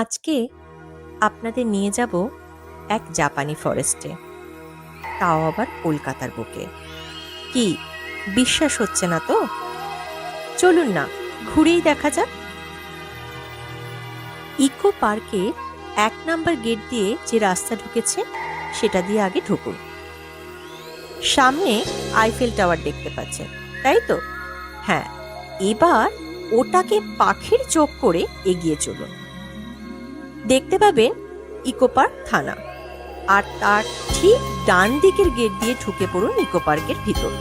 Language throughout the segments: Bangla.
আজকে আপনাদের নিয়ে যাব এক জাপানি ফরেস্টে, তাও আবার কলকাতার বুকে। কি বিশ্বাস হচ্ছে না তো? চলুন না, ঘুরেই দেখা যাক। ইকো পার্কে 1 নম্বর গেট দিয়ে যে রাস্তা ঢুকেছে সেটা দিয়ে আগে ঢুকুন। সামনে আইফেল টাওয়ার দেখতে পাচ্ছেন, তাই তো? হ্যাঁ, এবার ওটাকে পাখির চোখ করে এগিয়ে চলুন। দেখতে পাবেন ইকো পার্ক থানা, আর তার ঠিক ডান দিকের গেট দিয়ে ঢুকে পড়ুন ইকো পার্কের ভিতর।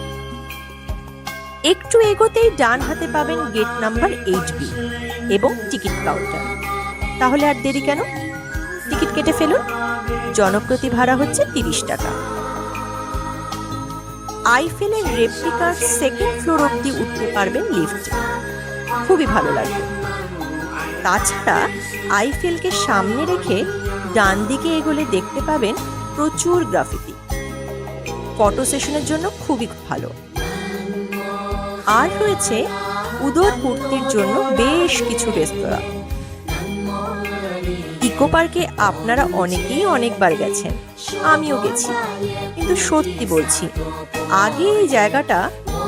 একটু এগোতেই ডান হাতে পাবেন গেট নাম্বার 8B এবং টিকিট কাউন্টার। তাহলে আর দেরি কেন, টিকিট কেটে ফেলুন। জনপ্রতি ভাড়া হচ্ছে 30 টাকা। আইফেলের রেপ্লিকার 2nd ফ্লোর অব্দি উঠতে পারবেন লিফটে, খুবই ভালো লাগবে। তাছাড়া আইফেলকে সামনে রেখে ডান দিকে এগোলে দেখতে পাবেন প্রচুর গ্রাফিতি, ফটো সেশনের জন্য খুবই ভালো। আর রয়েছে উদরপূর্তির জন্য বেশ কিছু রেস্তোরাঁ। ইকো পার্কে আপনারা অনেকেই অনেকবার গেছেন, আমিও গেছি, কিন্তু সত্যি বলছি আগে এই জায়গাটা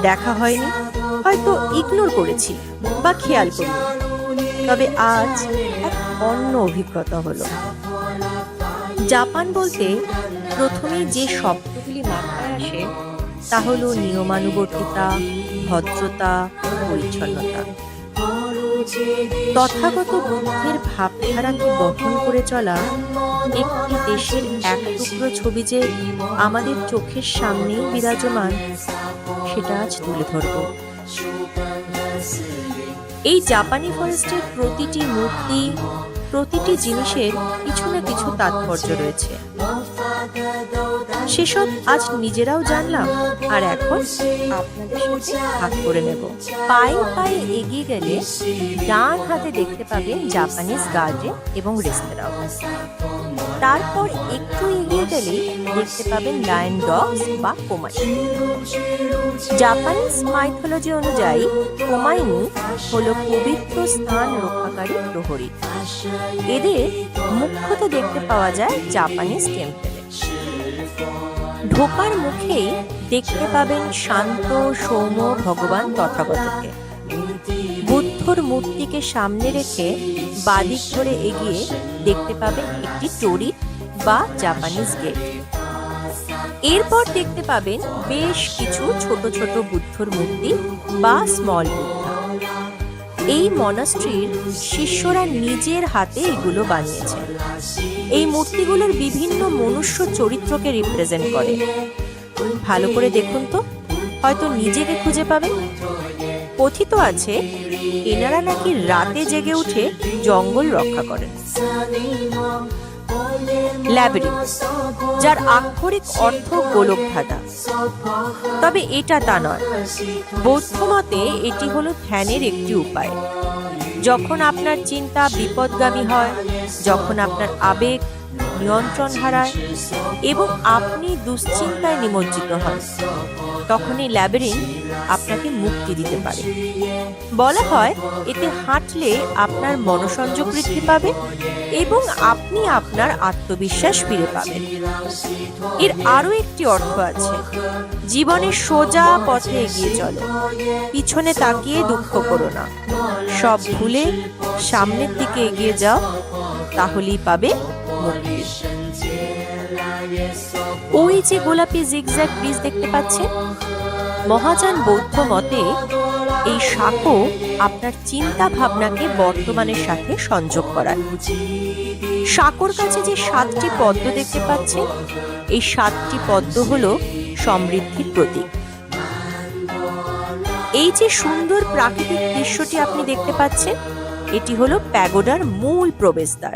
দেখা হয়নি, হয়তো ইগনোর করেছি বা খেয়াল করিনি। তবে আজ এক অন্য অভিজ্ঞতা হলো। জাপান বলতে প্রথমেই যে শব্দগুলি মাথায় আসে তা হলো নিয়মানুবর্তিতা, ভদ্রতা, পরিচ্ছন্নতা। তথাগত বুদ্ধের ভাবধারাকে বহন করে চলা একটি দেশের এক টুকরো ছবি যে আমাদের চোখের সামনেই বিরাজমান, সেটা আজ তুলে ধরব। এই জাপানি ফরেস্টের প্রতিটি মূর্তি, প্রতিটি জিনিসের কিছু না কিছু তাৎপর্য রয়েছে। সেসব আজ নিজেরাও জানলাম, আর এখন আপনাদের সাথে ভাগ করে নেব। পায়ে পায়ে এগিয়ে গেলে ডান হাতে দেখতে পাবেন জাপানিজ গার্ডেন এবং রেস্তোরাঁ। তারপর একটু এগিয়ে গেলেই দেখতে পাবেন লায়ন ডগস বা কোমাইনি। জাপানিজ মাইথোলজি অনুযায়ী কোমাইনি হলো পবিত্র স্থান রক্ষাকারী প্রহরী। এদের মুখ্যত দেখতে পাওয়া যায় জাপানিজ টেম্পলে। ঢোকার মুখেই দেখতে পাবেন শান্ত সৌম্য ভগবান তথাগতকে। বুদ্ধর মূর্তিকে সামনে রেখে বাদিক ধরে এগিয়ে দেখতে পাবেন একটি টোরি বা জাপানিজ গেট। এরপর দেখতে পাবেন বেশ কিছু ছোট ছোট বুদ্ধর মূর্তি বা স্মল বুদ্ধা। এই মনাস্ট্রির শিষ্যরা নিজের হাতে এগুলো বানিয়েছে। এই মূর্তিগুলোর বিভিন্ন মনুষ্য চরিত্রকে রিপ্রেজেন্ট করে। ভালো করে দেখুন তো, হয়তো নিজেকে খুঁজে পাবেন। কথিত আছে এনারা নাকি রাতে জেগে উঠে জঙ্গল রক্ষা করেন। ল্যাবিরিন্থ, যার আক্ষরিক অর্থ গোলকধাঁধা, তবে এটা তা নয়। বৌদ্ধ মতে এটি হলো ধ্যানের একটি উপায়। যখন আপনার চিন্তা বিপদগামী হয়, যখন আপনার আবেগ নিয়ন্ত্রণ হারায় এবং আপনি দুশ্চিন্তায় নিমজ্জিত হন, তখন এই ল্যাবিরিন্থ আপনাকে মুক্তি দিতে পারে। বলা হয় এতে হাঁটলে আপনার মনোসংযোগ বৃদ্ধি পাবে এবং আপনি আপনার আত্মবিশ্বাস ফিরে পাবেন। এর আরো একটি অর্থ আছে, জীবনে সোজা পথে এগিয়ে চলো, পিছনে তাকিয়ে দুঃখ করো না, সব ভুলে সামনের দিকে এগিয়ে যাও, তাহলেই পাবে মুক্তি। ওই যে গোলাপি জিগজ্যাগ ব্রিজ দেখতে পাচ্ছেন, মহাযান বৌদ্ধ মতে এই সাঁকো আপনার চিন্তা ভাবনাকে বর্তমানের সাথে সংযোগ করায়। সাঁকোর কাছে যে 7টি পদ্ম দেখতে পাচ্ছেন, এই 7টি পদ্ম হলো সমৃদ্ধির প্রতীক। এই যে সুন্দর প্রাকৃতিক দৃশ্যটি আপনি দেখতে পাচ্ছেন, এটি হলো প্যাগোডার মূল প্রবেশদ্বার।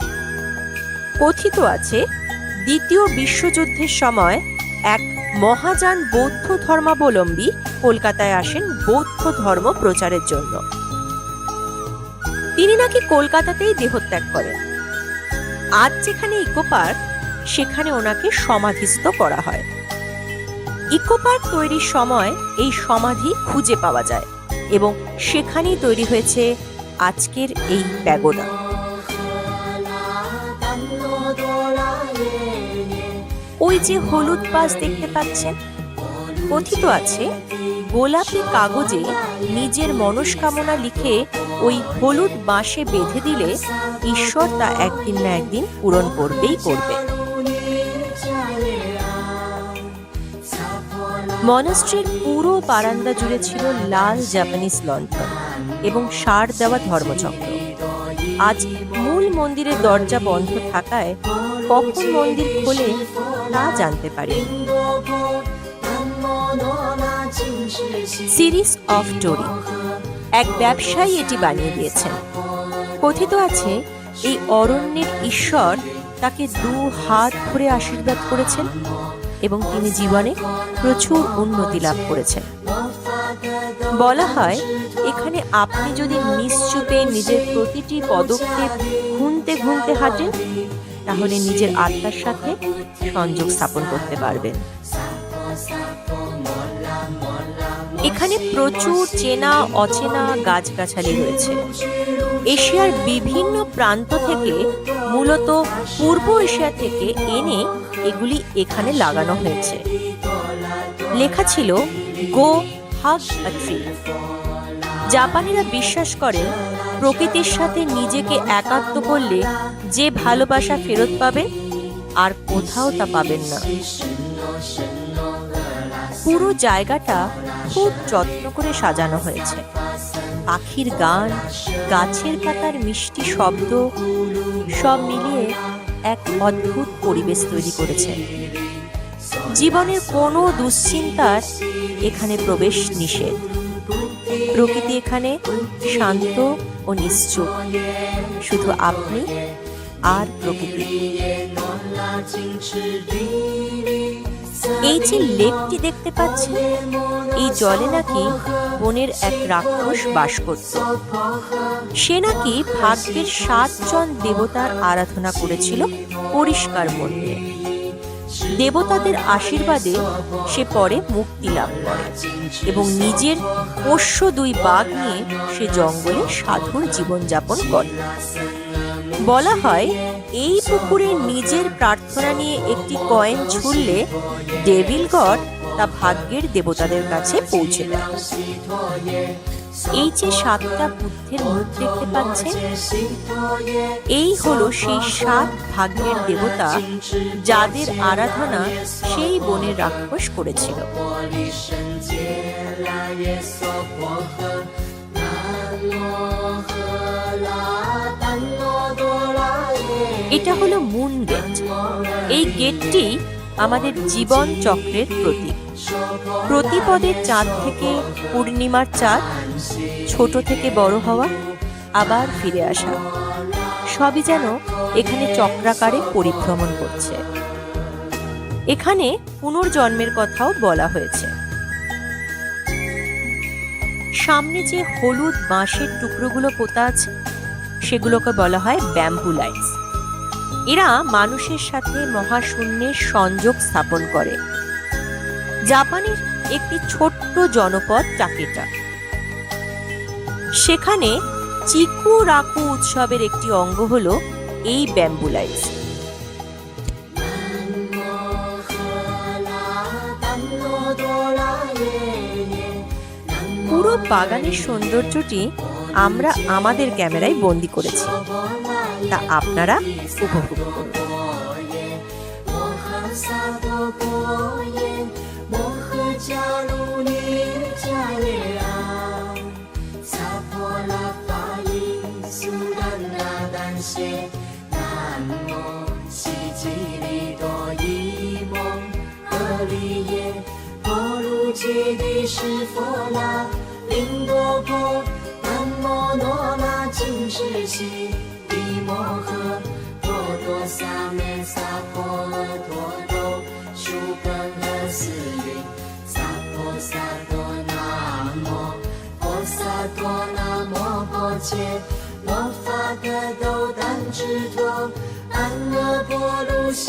কথিত আছে দ্বিতীয় বিশ্বযুদ্ধের সময় এক মহাযান বৌদ্ধ ধর্মাবলম্বী কলকাতায় আসেন বৌদ্ধ ধর্ম প্রচারের জন্য। তিনি নাকি কলকাতাতেই দেহত্যাগ করেন। আজ যেখানে ইকো পার্ক, সেখানে ওনাকে সমাধিস্থ করা হয়। ইকো পার্ক তৈরির সময় এই সমাধি খুঁজে পাওয়া যায় এবং সেখানেই তৈরি হয়েছে আজকের এই প্যাগোডা। ওই যে হলুদ বাঁশ দেখতে পাচ্ছেন, কথিত আছে গোলাপি কাগজে নিজের মনস্কামনা লিখে ওই হলুদ বাঁশে বেঁধে দিলে ঈশ্বর তা একদিন না একদিন পূরণ করবেই করবে। মনাস্ট্রির পুরো বারান্দা জুড়ে ছিল লাল জাপানিজ লণ্ঠন এবং সার দেওয়া ধর্মচক্র। আজ মূল মন্দিরের দরজা বন্ধ থাকায় কখন মন্দির খোলে তা জানতে পারি। সিরিজ অফ টোরি, এক ব্যবসায়ী এটি বানিয়ে দিয়েছেন। কথিত আছে এই অরণ্যের ঈশ্বর তাকে 2 হাত ভরে আশীর্বাদ করেছেন এবং তিনি জীবনে প্রচুর উন্নতি লাভ করেছেন। বলা হয় এখানে আপনি যদি নিশ্চুপে নিজের প্রতিটি পদক্ষেপ গুনতে গুনতে হাঁটেন তাহলে নিজের আত্মার সাথে সংযোগ স্থাপন করতে পারবেন। এখানে প্রচুর চেনা অচেনা গাছগাছালি রয়েছে। এশিয়ার বিভিন্ন প্রান্ত থেকে, মূলত পূর্ব এশিয়া থেকে এনে এগুলি এখানে লাগানো হয়েছে। লেখা ছিল গো হাগ আ ট্রি। জাপানিরা বিশ্বাস করে প্রকৃতির সাথে নিজেকে একাত্ম করলে যে ভালোবাসা ফেরত পাবেন আর কোথাও তা পাবেন না। পুরো জায়গাটা খুব যত্ন করে সাজানো হয়েছে। পাখির গান, গাছের পাতার মিষ্টি শব্দ সব মিলিয়ে এক অদ্ভুত পরিবেশ তৈরি করেছে। জীবনের কোনো দুশ্চিন্তার এখানে প্রবেশ নিষেধ। প্রকৃতি এখানে শান্ত ও নিশ্চুপ, শুধু আপনি আর প্রকৃতি। এই যে লেকটি দেখতে পাচ্ছেন, এই জলে নাকি বনের এক রাক্ষস বাস করত। সে নাকি ভাগ্যের 7 জন দেবতার আরাধনা করেছিল পরিষ্কার মনে। দেবতাদের আশীর্বাদে সে পরে মুক্তি লাভ করে এবং নিজের পোষ্য 2 বাঘ নিয়ে সে জঙ্গলে সাধুর জীবনযাপন করে। বলা হয় এই পুকুরে নিজের প্রার্থনা নিয়ে একটি কয়েন ছুঁড়লে ডেভিল গড তা ভাগ্যের দেবতাদের কাছে পৌঁছে দেয়। এই যে 7টা বুদ্ধের মুখ দেখতে পাচ্ছেন, এই হলো সেই 7 ভাগ্যের দেবতা যাদের আরাধনা সেই বনের রাক্ষস করেছিল। এটা হলো মুন গেট। এই গেটটি আমাদের জীবন চক্রের প্রতীক। প্রতিপদের চাঁদ থেকে পূর্ণিমার চাঁদ, ছোট থেকে বড় হওয়া, আবার ফিরে আসা, সবই যেন এখানে চক্রাকারে পরিভ্রমণ করছে। এখানে পুনর্জন্মের কথাও বলা হয়েছে। সামনে যে হলুদ বাঁশের টুকরোগুলো পোতা আছে সেগুলোকে বলা হয় ব্যাম্বু লাইটস। এরা মানুষের সাথে মহাশূন্যের সংযোগ স্থাপন করে। জাপানের একটি ছোট্ট জনপদ টাকেটা, সেখানে চিকু রাকু উৎসবের একটি অঙ্গ হলো এই ব্যাম্বু লাইটস। পুরো বাগানের সৌন্দর্যটি আমরা আমাদের ক্যামেরায় বন্দি করেছি, তা আপনারা উপভোগ করুন।魔法的斗胆之托，安乐波鲁西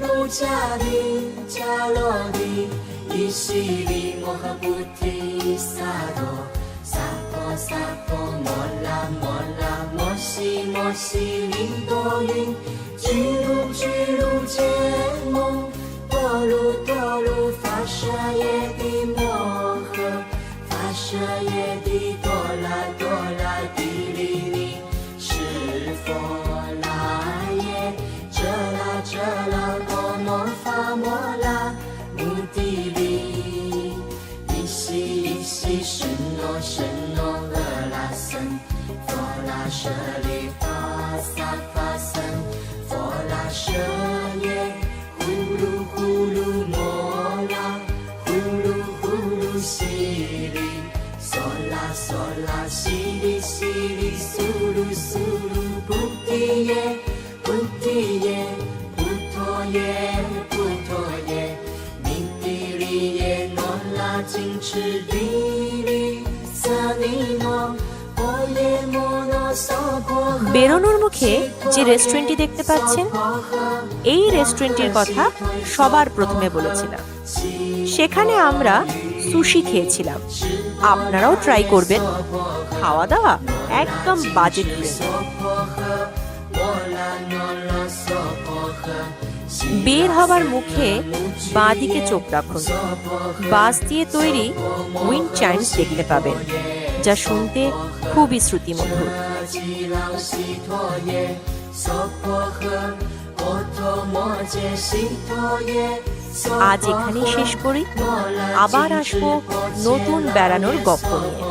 鲁迦利迦罗利，伊西里摩诃菩提萨埵，萨婆萨婆摩拉摩拉摩西摩西林多云，居鲁居鲁揭蒙，耶，呼噜呼噜摩拉，呼噜呼噜西里，嗦啦嗦啦西里西里，苏噜苏噜菩提耶，菩提耶，菩陀耶，菩陀耶，弥地利耶，诺拉金持地利，萨尼诺。বেরোনোর মুখে যে রেস্টুরেন্টটি দেখতে পাচ্ছেন, এই রেস্টুরেন্টের কথা সবার প্রথমে বলেছিলাম। সেখানে আমরা সুশি খেয়েছিলাম। আপনারাও ট্রাই করবেন। খাওয়া দাওয়া একদম বাজেট ফ্রেন্ডলি। বের হবার মুখে বাঁ দিকে চোখ রাখুন। বাঁশ দিয়ে তৈরি উইন্ড চাইমস দেখতে পাবেন, যা শুনতে খুবই শ্রুতিমধুর। আজ এখানেই শেষ করি। আবার আসবো নতুন বেড়ানোর গল্প নিয়ে।